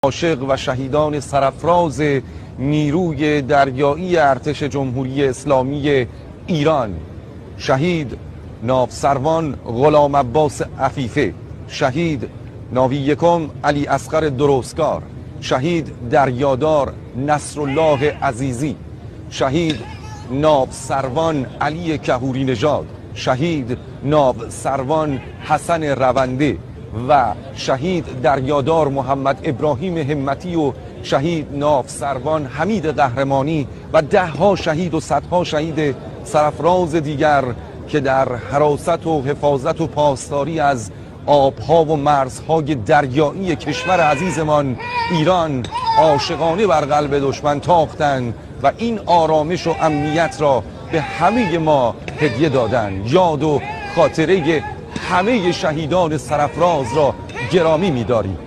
عاشق و شهیدان سرفراز نیروی دریایی ارتش جمهوری اسلامی ایران، شهید ناوسروان غلام عباس عفیفه، شهید ناوی یکم علی اصغر درستکار، شهید دریادار نصرالله عزیزی، شهید ناوسروان علی کهوری نژاد، شهید ناوسروان حسن رونده و شهید دریادار محمد ابراهیم همتی و شهید ناوسروان حمید قهرمانی و دهها شهید و صدها شهید سرفراز دیگر که در حراست و حفاظت و پاسداری از آبها و مرزهای دریایی کشور عزیزمان ایران عاشقانه بر قلب دشمن تاختند و این آرامش و امنیت را به همه ما هدیه دادند. یاد و خاطره همه شهیدان سرفراز را گرامی می‌داریم.